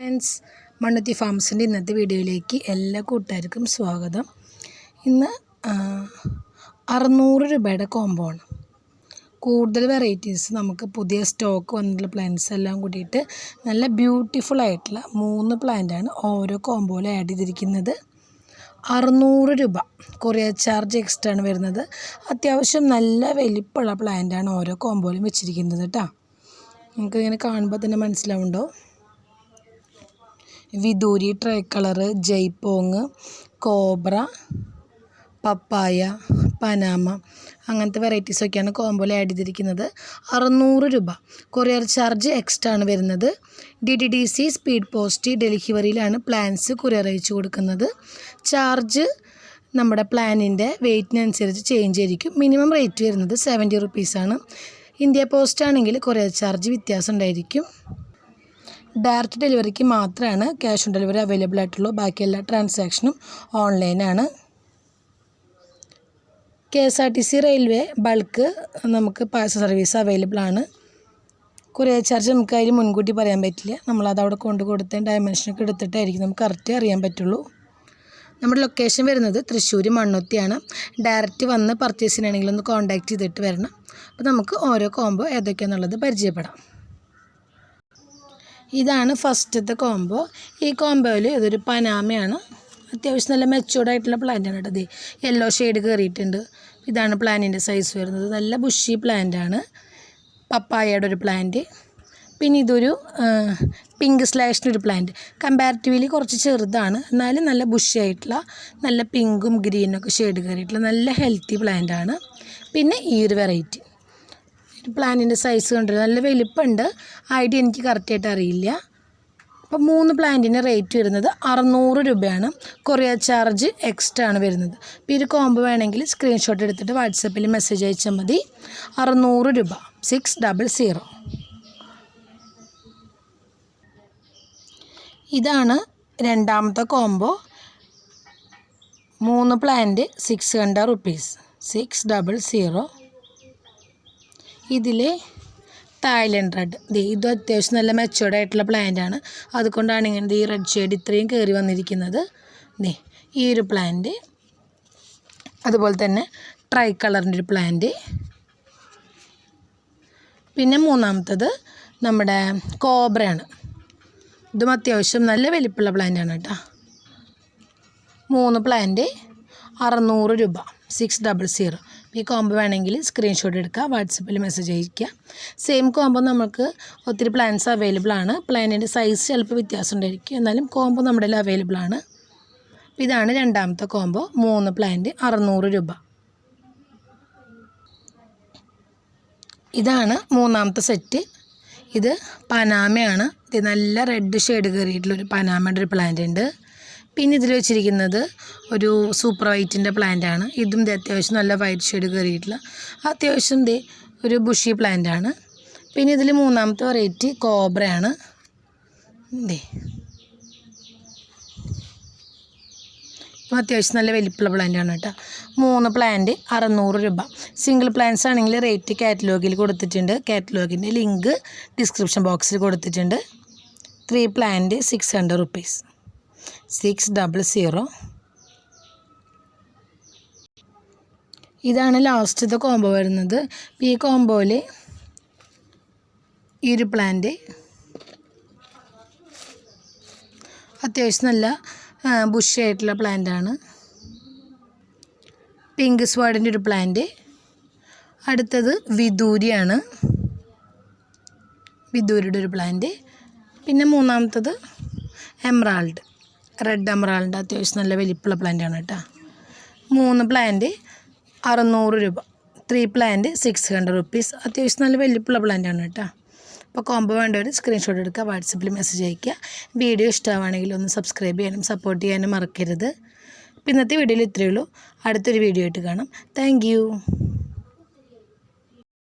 Friends, Mannuthy ഫാംസിൻ്റെ ഇന്നത്തെ വീഡിയോയിലേക്ക് എല്ലാ കൂട്ടുകാർക്കും സ്വാഗതം. ഇന്ന് 600 രൂപയുടെ കോംബോ ആണ്. കൂടുതൽ വെറൈറ്റീസ് നമുക്ക് പുതിയ സ്റ്റോക്ക് വന്നിട്ടുള്ള പ്ലാന്റ്സ് എല്ലാം കൂടിയിട്ട് നല്ല ബ്യൂട്ടിഫുൾ ആയിട്ടുള്ള 3 പ്ലാന്റാണ് ഓരോ കോംബോയിൽ ആഡ് ചെയ്തിരിക്കുന്നത്. 600 രൂപ കൊറിയർ ചാർജ് എക്സ്ട്രാ ആണ് വരുന്നത്. അത്യാവശ്യം നല്ല വലിപ്പമുള്ള പ്ലാന്റാണ് ഓരോ കോംബോയിലും വെച്ചിരിക്കുന്നത് കേട്ടോ. നിങ്ങൾക്ക് ഇങ്ങനെ കാണുമ്പോൾ തന്നെ മനസ്സിലാവുന്നുണ്ടോ? വിദൂരി, ട്രൈ കളർ, ജയ്പോങ്, കോബ്ര, പപ്പായ, പനാമ അങ്ങനത്തെ വെറൈറ്റീസൊക്കെയാണ് കോംബോയിൽ ആഡ് ചെയ്തിരിക്കുന്നത്. 600 രൂപ കൊറിയർ ചാർജ് എക്സ്ട്രാ ആണ് വരുന്നത്. DTDC സ്പീഡ് പോസ്റ്റ് ഡെലിവറിയിലാണ് പ്ലാൻസ് കൊറിയർ അയച്ചു കൊടുക്കുന്നത്. ചാർജ് നമ്മുടെ പ്ലാനിൻ്റെ വെയ്റ്റിനനുസരിച്ച് ചേഞ്ച് ആയിരിക്കും. മിനിമം റേറ്റ് വരുന്നത് 70 റുപ്പീസാണ്. ഇന്ത്യ പോസ്റ്റ് ആണെങ്കിൽ കൊറിയർ ചാർജ് വ്യത്യാസം ഉണ്ടായിരിക്കും. ഡയറക്റ്റ് ഡെലിവറിക്ക് മാത്രമാണ് ക്യാഷ് ഓൺ ഡെലിവറി അവൈലബിൾ ആയിട്ടുള്ളൂ. ബാക്കി എല്ലാ ട്രാൻസാക്ഷനും ഓൺലൈനാണ്. KSRTC റെയിൽവേ ബൾക്ക് നമുക്ക് പാഴ്സൽ സർവീസ് അവൈലബിൾ ആണ്. കൊറിയർ ചാർജ് നമുക്ക് അതിൽ മുൻകൂട്ടി പറയാൻ പറ്റില്ല. നമ്മളത് അവിടെ കൊടുത്ത് ഡയമെൻഷനൊക്കെ എടുത്തിട്ടായിരിക്കും നമുക്ക് കറക്റ്റ് അറിയാൻ പറ്റുള്ളൂ. നമ്മുടെ ലൊക്കേഷൻ വരുന്നത് തൃശ്ശൂർ മണ്ണുത്തിയാണ്. ഡയറക്റ്റ് വന്ന് പർച്ചേസ് ചെയ്യണമെങ്കിൽ ഒന്ന് കോൺടാക്റ്റ് ചെയ്തിട്ട് വരണം. അപ്പോൾ നമുക്ക് ഓരോ കോംബോ ഏതൊക്കെയാണെന്നുള്ളത് പരിചയപ്പെടാം. ഇതാണ് ഫസ്റ്റത്തെ കോംബോ. ഈ കോംബോയിൽ ഇതൊരു പനാമയാണ്. അത്യാവശ്യം നല്ല മെച്ചൂർഡ് ആയിട്ടുള്ള പ്ലാന്റാണ് കേട്ടോ. യെല്ലോ ഷെയ്ഡ് കയറിയിട്ടുണ്ട്. ഇതാണ് പ്ലാന്റിൻ്റെ സൈസ് വരുന്നത്. നല്ല ബുഷി പ്ലാന്റാണ്. പപ്പായയുടെ ഒരു പ്ലാന്റ്. പിന്നെ ഇതൊരു പിങ്ക് സ്ലാഷിൻ്റെ ഒരു പ്ലാന്റ്. കമ്പാരിറ്റീവ്ലി കുറച്ച് ചെറുതാണ്, എന്നാലും നല്ല ബുഷി ആയിട്ടുള്ള നല്ല പിങ്കും ഗ്രീനൊക്കെ ഷെയ്ഡ് കയറിയിട്ടുള്ള നല്ല ഹെൽത്തി പ്ലാന്റാണ്. പിന്നെ ഈ ഒരു വെറൈറ്റി പ്ലാന്റിൻ്റെ സൈസ് കണ്ടിട്ട് നല്ല വലിപ്പമുണ്ട്. ഐഡിയ എനിക്ക് കറക്റ്റായിട്ട് അറിയില്ല. അപ്പോൾ 3 പ്ലാന്റിന് റേറ്റ് വരുന്നത് 600 രൂപയാണ്. കൊറിയർ ചാർജ് എക്സ്ട്രാ ആണ് വരുന്നത്. അപ്പോൾ ഈ ഒരു കോംബോ വേണമെങ്കിൽ സ്ക്രീൻഷോട്ട് എടുത്തിട്ട് വാട്സപ്പിൽ മെസ്സേജ് അയച്ചാൽ മതി. 600 രൂപ 600. ഇതാണ് രണ്ടാമത്തെ കോംബോ. 3 plant 600 rupees 600. ഇതിൽ തായ്ലൻഡ് റെഡ്, ഇത് അത്യാവശ്യം നല്ല മെച്ചോർഡ് ആയിട്ടുള്ള പ്ലാന്റാണ്. അതുകൊണ്ടാണ് ഇങ്ങനെ ഈ റെഡ് ഷെയ്ഡ് ഇത്രയും കയറി വന്നിരിക്കുന്നത്. ഈ ഒരു പ്ലാന്റ്, അതുപോലെ തന്നെ ട്രൈ കളറിൻ്റെ ഒരു പ്ലാന്റ്. പിന്നെ മൂന്നാമത്തത് നമ്മുടെ കോബ്രയാണ്. ഇതും അത്യാവശ്യം നല്ല വലിപ്പമുള്ള പ്ലാന്റാണ് കേട്ടോ. 3 പ്ലാന്റ് 600 രൂപ 600. ഈ കോംബോ വേണമെങ്കിൽ സ്ക്രീൻഷോട്ട് എടുക്കുക, വാട്സപ്പിൽ മെസ്സേജ് അയയ്ക്കുക. സെയിം കോംബോ നമുക്ക് ഒത്തിരി പ്ലാൻസ് അവൈലബിൾ ആണ്. പ്ലാനിൻ്റെ സൈസ് ചിലപ്പോൾ വ്യത്യാസം ഉണ്ടായിരിക്കും, എന്നാലും കോംബോ നമ്മുടെ കയ്യിൽ അവൈലബിൾ ആണ്. ഇതാണ് രണ്ടാമത്തെ കോംബോ. 3 പ്ലാന്റ് 600 രൂപ. ഇതാണ് മൂന്നാമത്തെ സെറ്റ്. ഇത് പനാമയാണ്. ഇത് നല്ല റെഡ് ഷെയ്ഡ് കയറിയിട്ടുള്ളൊരു പനാമയുടെ ഒരു പ്ലാന്റ് ഉണ്ട്. പിന്നെ ഇതിൽ വെച്ചിരിക്കുന്നത് ഒരു സൂപ്പർ വൈറ്റിൻ്റെ പ്ലാന്റാണ്. ഇതും അത്യാവശ്യം നല്ല വൈറ്റ് ഷെയ്ഡ് കയറിയിട്ടുള്ള അത്യാവശ്യം ഒരു ബുഷി പ്ലാന്റാണ്. പിന്നെ ഇതിൽ മൂന്നാമത്തെ വെറൈറ്റി കോബ്രയാണ്. അത്യാവശ്യം നല്ല വലിപ്പമുള്ള പ്ലാന്റാണ് കേട്ടോ. 3 പ്ലാന്റ് 600 രൂപ. സിംഗിൾ പ്ലാന്റ്സ് ആണെങ്കിൽ റേറ്റ് കാറ്റലോഗിൽ കൊടുത്തിട്ടുണ്ട്. കാറ്റലോഗിൻ്റെ ലിങ്ക് ഡിസ്ക്രിപ്ഷൻ ബോക്സിൽ കൊടുത്തിട്ടുണ്ട്. 3 പ്ലാന്റ് 600 റുപ്പീസ് 600. ഇതാണ് ലാസ്റ്റത്തെ കോംബോ വരുന്നത്. ഈ കോംബോയിൽ ഈ ഒരു പ്ലാന്റ് അത്യാവശ്യം നല്ല ബുഷി ആയിട്ടുള്ള പ്ലാന്റാണ്. പിങ്ക് സ്വാഡിൻ്റെ ഒരു പ്ലാന്റ്. അടുത്തത് വിദൂരിയാണ്. വിദൂരിയുടെ ഒരു പ്ലാന്റ്. പിന്നെ മൂന്നാമത്തത് എമറാൾഡ്, റെഡ് എമറാൾഡ്. അത്യാവശ്യം നല്ല വലിപ്പമുള്ള പ്ലാന്റാണ് കേട്ടോ. 3 പ്ലാന്റ് 600 രൂപ 3 പ്ലാന്റ് 600 റുപ്പീസ്. അത്യാവശ്യം നല്ല വലിപ്പമുള്ള പ്ലാന്റാണ് കേട്ടോ. അപ്പോൾ കോംബോ വേണ്ടവർ സ്ക്രീൻഷോട്ട് എടുക്കുക, വാട്സപ്പിൽ മെസ്സേജ് അയയ്ക്കുക. വീഡിയോ ഇഷ്ടമാണെങ്കിൽ ഒന്ന് സബ്സ്ക്രൈബ് ചെയ്യാനും സപ്പോർട്ട് ചെയ്യാനും മറക്കരുത്. അപ്പോൾ ഇന്നത്തെ വീഡിയോയിൽ ഇത്രയേ ഉള്ളൂ. അടുത്തൊരു വീഡിയോ ആയിട്ട് കാണാം. Thank you.